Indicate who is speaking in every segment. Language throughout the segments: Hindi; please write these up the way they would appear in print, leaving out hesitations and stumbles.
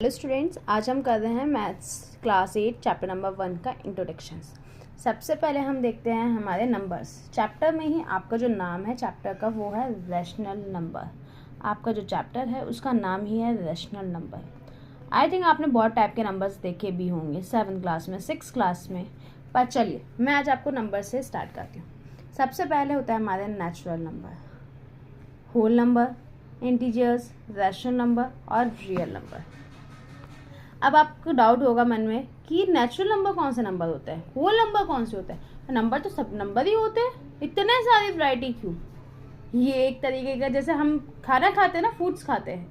Speaker 1: हेलो स्टूडेंट्स, आज हम कर रहे हैं मैथ्स क्लास 8 चैप्टर नंबर 1 का इंट्रोडक्शन। सबसे पहले हम देखते हैं हमारे नंबर्स। चैप्टर में ही आपका जो नाम है चैप्टर का वो है रैशनल नंबर। आपका जो चैप्टर है उसका नाम ही है रैशनल नंबर। आई थिंक आपने बहुत टाइप के नंबर्स देखे भी होंगे 7th क्लास में, 6th क्लास में, पर चलिए मैं आज आपको नंबर से स्टार्ट करती हूँ। सबसे पहले होता है हमारे natural number, whole number, integers, rational number और रियल नंबर। अब आपको डाउट होगा मन में कि नेचुरल नंबर कौन से नंबर होते हैं, होल नंबर कौन से होते हैं। नंबर तो सब नंबर ही होते हैं, इतने सारी वैरायटी क्यों। ये एक तरीके का, जैसे हम खाना खाते हैं ना, फ्रूट्स खाते हैं,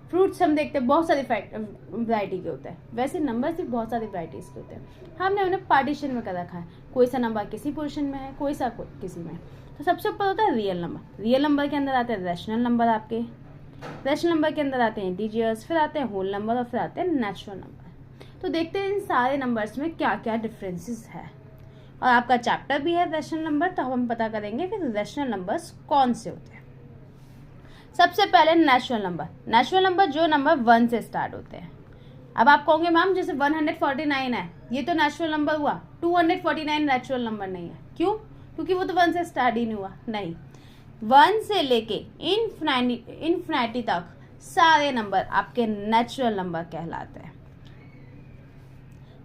Speaker 1: फ्रूट्स हम देखते हैं बहुत सारी वैरायटी के होते हैं, वैसे नंबर भी बहुत सारी वैराइटीज़ के होते हैं। हमने उन्हें पार्टीशन में कर रखा है, कोई सा नंबर किसी पोर्शन में है, कोई सा किसी में। तो सबसे ऊपर होता है रियल नंबर। रियल नंबर के अंदर आते हैं रैशनल नंबर, आपके रैशनल नंबर के अंदर आते हैं इंटीजर्स, फिर आते हैं होल नंबर और फिर आते हैं नेचुरल नंबर। तो देखते हैं इन सारे नंबर्स में क्या क्या डिफरेंसेस है। और आपका चैप्टर भी है रैशनल नंबर, तो हम पता करेंगे कि रैशनल नंबर्स कौन से होते हैं। सबसे पहले नेचुरल नंबर। नेचुरल नंबर जो नंबर 1 से स्टार्ट होते हैं। अब आप कहोगे मैम जैसे 149 है, ये तो नेचुरल नंबर हुआ, 249 नेचुरल नंबर नहीं है। क्यों? क्योंकि वो तो 1 से स्टार्ट ही नहीं हुआ। नहीं, 1 से लेके इन्फिनिटी तक सारे नंबर आपके नेचुरल नंबर कहलाते हैं।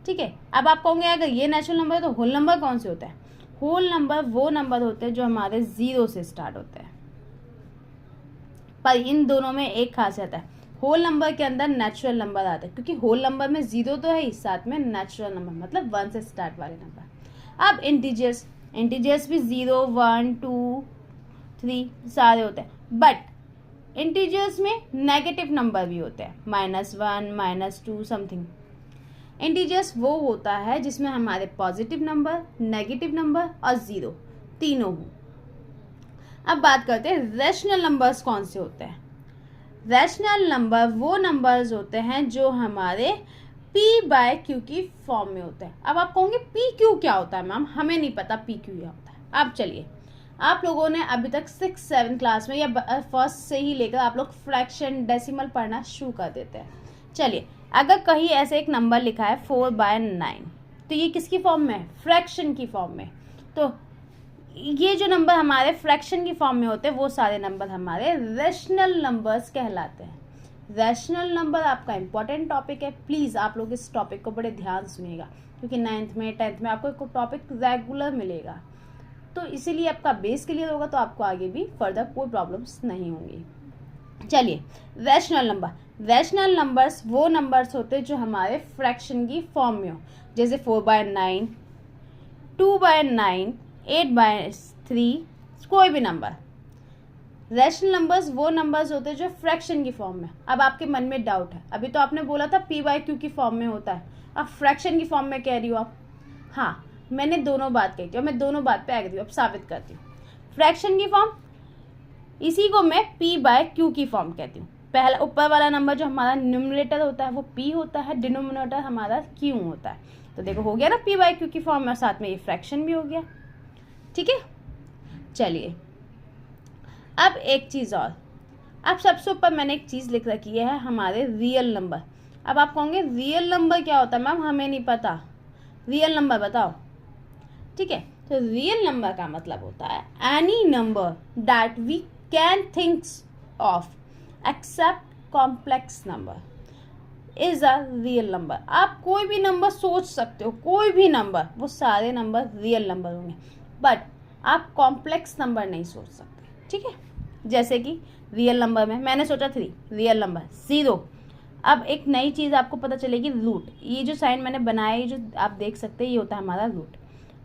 Speaker 1: ठीक है। अब आप कहोगे अगर ये नेचुरल नंबर है तो होल नंबर कौन से होते हैं। होल नंबर वो नंबर होते हैं जो हमारे 0 से स्टार्ट होते हैं। पर इन दोनों में एक खासियत है, होल नंबर के अंदर नेचुरल नंबर आता है, क्योंकि होल नंबर में 0 तो है ही, साथ में नेचुरल नंबर मतलब 1 से स्टार्ट वाले नंबर। अब इंटीजर्स भी 0, 1, 2, 3 सारे होते हैं, बट इंटीजर्स में नेगेटिव नंबर भी होते हैं, -1, -2 समथिंग। इंटीजर्स वो होता है जिसमें हमारे पॉजिटिव नंबर, नेगेटिव नंबर और 0 तीनों हो। अब बात करते हैं रैशनल नंबर्स कौन से होते हैं। रैशनल नंबर वो नंबर्स होते हैं जो हमारे p/q की फॉर्म में होते हैं। अब आप कहोगे pq क्या होता है मैम, हमें नहीं पता pq क्या होता है। अब चलिए, आप लोगों ने अभी तक 6th 7th क्लास में या फर्स्ट से ही लेकर आप लोग फ्रैक्शन, डेसिमल पढ़ना शुरू कर देते हैं। चलिए, अगर कहीं ऐसे एक नंबर लिखा है 4/9, तो ये किसकी फॉर्म में है, फ्रैक्शन की फॉर्म में। तो ये जो नंबर हमारे फ्रैक्शन की फॉर्म में होते हैं वो सारे नंबर हमारे रैशनल नंबर्स कहलाते हैं। रैशनल नंबर आपका इंपॉर्टेंट टॉपिक है, प्लीज़ आप लोग इस टॉपिक को बड़े ध्यान सुनिएगा, क्योंकि 9th में 10th में आपको एक टॉपिक रेगुलर मिलेगा, तो इसीलिए आपका बेस क्लियर होगा तो आपको आगे भी फर्दर कोई प्रॉब्लम्स नहीं होंगी। चलिए, रैशनल नंबर्स वो नंबर्स होते हैं जो हमारे फ्रैक्शन की फॉर्म में हो, जैसे 4/9, 2/9, 8/3, कोई भी नंबर। रैशनल नंबर्स वो नंबर्स होते हैं जो फ्रैक्शन की फॉर्म में। अब आपके मन में डाउट है, अभी तो आपने बोला था p/q की फॉर्म में होता है, अब फ्रैक्शन की फॉर्म में कह रही हो आप। हाँ, मैंने दोनों बात कही और मैं दोनों बात पे एग्री हूँ। अब साबित करती हूँ। फ्रैक्शन की फॉर्म, इसी को मैं p/q की फॉर्म कहती हूँ। पहला ऊपर वाला नंबर जो हमारा न्यूमरेटर होता है वो p होता है, डिनोमिनेटर हमारा q होता है। तो देखो हो गया ना p/q की फॉर्म में, और साथ में ये फ्रैक्शन भी हो गया। ठीक है। चलिए, अब एक चीज़ और, अब सबसे ऊपर मैंने एक चीज़ लिख रखी है हमारे रियल नंबर। अब आप कहोगे रियल नंबर क्या होता है मैम, हमें नहीं पता, रियल नंबर बताओ। ठीक है, तो रियल नंबर का मतलब होता है any number that we can think of except complex number is a real number. आप कोई भी नंबर सोच सकते हो, कोई भी नंबर, वो सारे नंबर रियल नंबर होंगे, बट आप कॉम्प्लेक्स नंबर नहीं सोच सकते। ठीक है, जैसे कि रियल नंबर में मैंने सोचा 3, रियल नंबर 0। अब एक नई चीज़ आपको पता चलेगी, रूट। ये जो साइन मैंने बनाया है, जो आप देख सकते हैं, ये होता है हमारा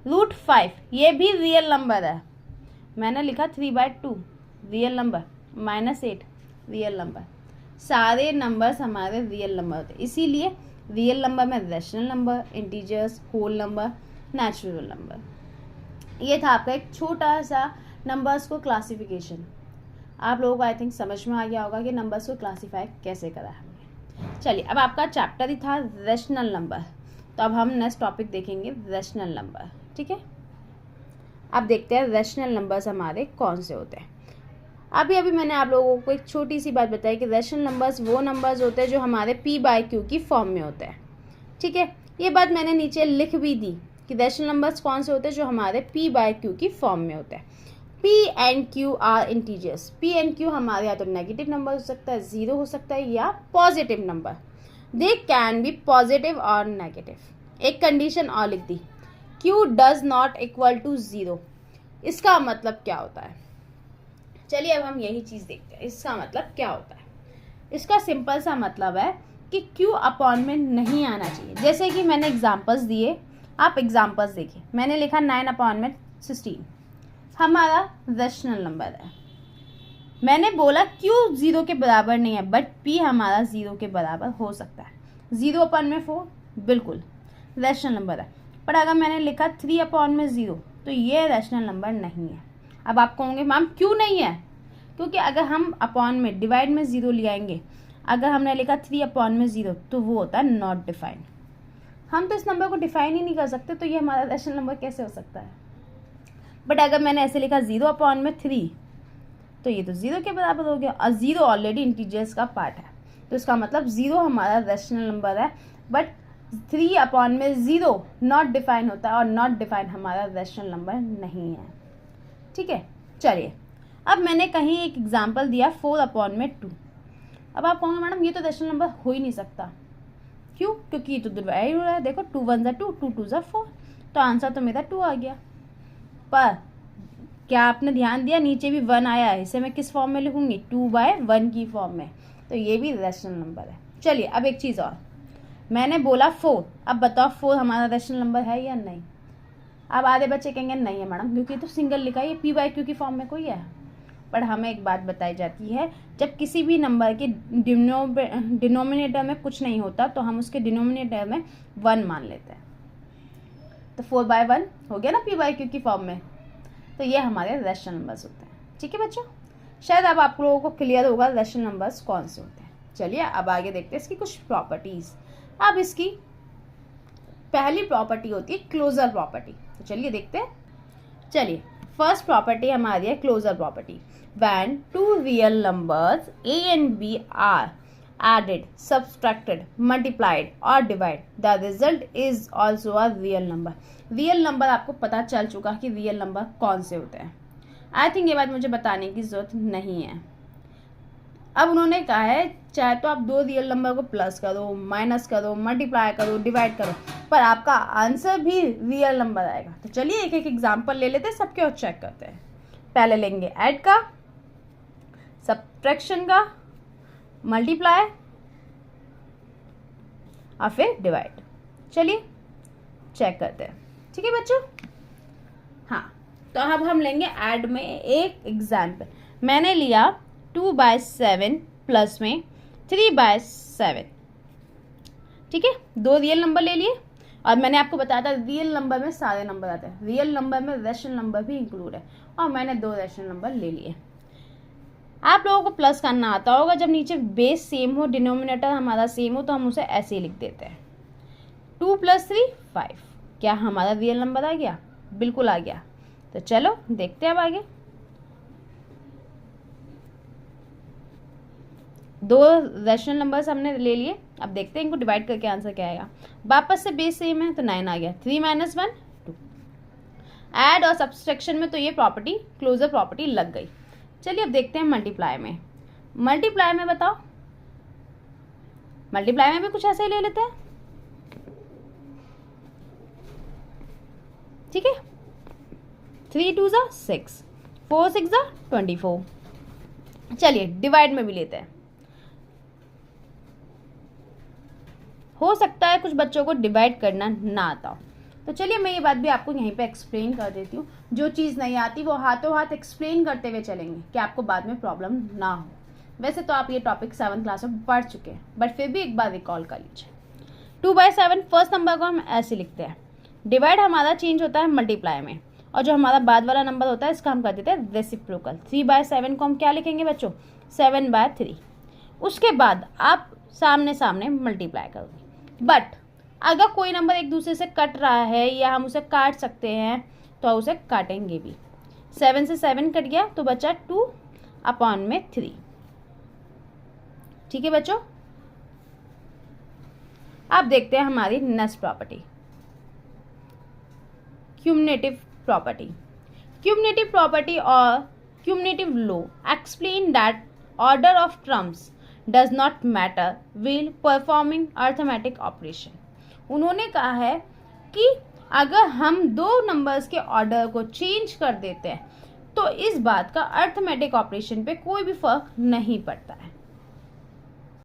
Speaker 1: रूट 5, ये भी रियल नंबर है। मैंने लिखा 3/2 रियल नंबर, -8 रियल नंबर। सारे नंबर्स हमारे रियल नंबर होते हैं, इसीलिए रियल नंबर में rational number, integers, whole number, natural number. ये था आपका एक छोटा सा नंबर्स को क्लासिफिकेशन। आप लोगों को आई थिंक समझ में आ गया होगा कि नंबर्स को क्लासीफाई कैसे करा हमने। चलिए, अब आपका चैप्टर ही था रैशनल नंबर, तो अब हम नेक्स्ट टॉपिक देखेंगे रैशनल नंबर। ठीक है, अब देखते हैं रैशनल नंबर्स हमारे कौन से होते हैं। अभी अभी मैंने आप लोगों को एक छोटी सी बात बताई कि रैशनल नंबर्स वो नंबर्स होते हैं जो हमारे पी बाय क्यू की फॉर्म में होते हैं। ठीक है, ये बात मैंने नीचे लिख भी दी कि रैशनल नंबर्स कौन से होते हैं जो हमारे पी बाय क्यू की फॉर्म में होते हैं। P and Q R integers. P and Q हमारे या तो नेगेटिव नंबर हो सकता है, जीरो हो सकता है, या positive number. They can be positive और नेगेटिव। एक कंडीशन और लिख दी, q does not equal to zero. इसका मतलब क्या होता है? चलिए अब हम यही चीज देखते हैं, इसका मतलब क्या होता है। इसका सिंपल सा मतलब है कि क्यू अपॉन में नहीं आना चाहिए। जैसे कि मैंने एग्जांपल्स दिए, आप एग्जांपल्स देखिए। मैंने लिखा 9 अपॉन में 16 हमारा रैशनल नंबर है। मैंने बोला क्यू 0 के बराबर नहीं है, बट पी हमारा 0 के बराबर हो सकता है। 0 अपॉन में 4 बिल्कुल रैशनल नंबर है, पर अगर मैंने लिखा 3 अपॉन में 0 तो ये रैशनल नंबर नहीं है। अब आप कहोगे मैम क्यों नहीं है? क्योंकि अगर हम अपॉन में डिवाइड में 0 ले आएंगे, अगर हमने लिखा 3 अपॉन में 0 तो वो होता है नॉट डिफाइंड। हम तो इस नंबर को डिफाइन ही नहीं कर सकते, तो ये हमारा रैशनल नंबर कैसे हो सकता है? बट अगर मैंने ऐसे लिखा 0 अपॉन में 3 तो ये तो 0 के बराबर हो गया, और 0 ऑलरेडी इंटीजर्स का पार्ट है, तो इसका मतलब 0 हमारा रैशनल नंबर है। बट 3 अपॉन में 0 नॉट डिफाइन होता है, और नॉट डिफाइन हमारा रैशनल नंबर नहीं है। ठीक है, चलिए अब मैंने कहीं एक एग्जाम्पल दिया 4 अपॉन में 2। अब आप कहोगे मैडम ये तो रैशनल नंबर हो ही नहीं सकता। क्यों? क्योंकि ये तो डिवाइड हो रहा है। देखो 2 1 ज़ा 2, 2 2 ज़ा 4, तो आंसर तो मेरा 2 आ गया। पर क्या आपने ध्यान दिया, नीचे भी 1 आया है, इसे मैं किस फॉर्म में लिखूंगी? 2/1 की फॉर्म में, तो ये भी रैशनल नंबर है। चलिए अब एक चीज़ और, मैंने बोला 4, अब बताओ 4 हमारा रैशनल नंबर है या नहीं? अब आधे बच्चे कहेंगे नहीं है मैडम, क्योंकि तो सिंगल लिखा है, ये पी बाय क्यू की फॉर्म में कोई है। पर हमें एक बात बताई जाती है, जब किसी भी नंबर के डिनोमिनेटर में कुछ नहीं होता तो हम उसके डिनोमिनेटर में 1 मान लेते हैं। तो 4/1 हो गया ना पी बाय क्यू की फॉर्म में, तो ये हमारे रैशनल नंबर्स होते हैं। ठीक है बच्चों, शायद अब आप लोगों को क्लियर होगा रैशनल नंबर्स कौन से होते हैं। चलिए अब आगे देखते हैं इसकी कुछ प्रॉपर्टीज। अब इसकी पहली प्रॉपर्टी होती है क्लोजर प्रॉपर्टी, तो चलिए देखते हैं। चलिए फर्स्ट प्रॉपर्टी हमारी है closure property. When 2 real numbers a and b are added, subtracted, multiplied or divide, the result is also a real number। Real number आपको पता चल चुका कि रियल नंबर कौन से होते हैं। आई थिंक ये बात मुझे बताने की जरूरत नहीं है। अब उन्होंने कहा है चाहे तो आप 2 रियल नंबर को प्लस करो, माइनस करो, मल्टीप्लाई करो, डिवाइड करो, पर आपका आंसर भी रियल नंबर आएगा। तो चलिए एक एक एग्जांपल ले लेते हैं सबके और चेक करते हैं। पहले लेंगे ऐड का, सब्ट्रैक्शन का, मल्टीप्लाई और फिर डिवाइड। चलिए चेक करते हैं। ठीक है बच्चों, हाँ तो अब हम लेंगे ऐड में एक एग्जाम्पल। मैंने लिया 2/7 प्लस में 3/7। ठीक है, 2 रियल नंबर ले लिए, और मैंने आपको बताया था रियल नंबर में सारे नंबर आते हैं, रियल नंबर में रैशनल नंबर भी इंक्लूड है, और मैंने 2 रैशनल नंबर ले लिए। आप लोगों को प्लस करना आता होगा, जब नीचे बेस सेम हो, डिनोमिनेटर हमारा सेम हो, तो हम उसे ऐसे ही लिख देते हैं 2 + 3 5। क्या हमारा रियल नंबर आ गया? बिल्कुल आ गया। तो चलो देखते हैं अब आगे। 2 रैशनल नंबर्स हमने ले लिए, अब देखते हैं इनको डिवाइड करके आंसर क्या आएगा। वापस से बेस सेम है तो 9 आ गया। 3 - 1 2। ऐड और सब्सट्रैक्शन में तो ये प्रॉपर्टी क्लोजर प्रॉपर्टी लग गई। चलिए अब देखते हैं मल्टीप्लाई में। मल्टीप्लाई में बताओ, मल्टीप्लाई में भी कुछ ऐसे ही ले लेते हैं। ठीक है, 3 2 = 6, 4 6 = 24। चलिए डिवाइड में भी लेते हैं। हो सकता है कुछ बच्चों को डिवाइड करना ना आता हो, तो चलिए मैं ये बात भी आपको यहीं पे एक्सप्लेन कर देती हूँ। जो चीज़ नहीं आती वो हाथों हाथ एक्सप्लेन करते हुए चलेंगे कि आपको बाद में प्रॉब्लम ना हो। वैसे तो आप ये टॉपिक 7th क्लास में पढ़ चुके हैं, बट फिर भी एक बार रिकॉल कर लीजिए। 2/7 फर्स्ट नंबर को हम ऐसे लिखते हैं। डिवाइड हमारा चेंज होता है मल्टीप्लाई में, और जो हमारा बाद वाला नंबर होता है इसका हम कर देते हैं रेसिप्रोकल। 3/7 को हम क्या लिखेंगे बच्चों? 7/3। उसके बाद आप सामने सामने मल्टीप्लाई करोगे। बट अगर कोई नंबर एक दूसरे से कट रहा है या हम उसे काट सकते हैं तो उसे काटेंगे भी। 7 से 7 कट गया तो बचा 2, अपॉन में 3। ठीक है बच्चों, अब देखते हैं हमारी next property, cumulative property. Cumulative property और cumulative law explain that order of terms does not matter while performing arithmetic operation. उन्होंने कहा है कि अगर हम दो नंबर्स के ऑर्डर को चेंज कर देते हैं तो इस बात का अर्थमेटिक ऑपरेशन पे कोई भी फर्क नहीं पड़ता है।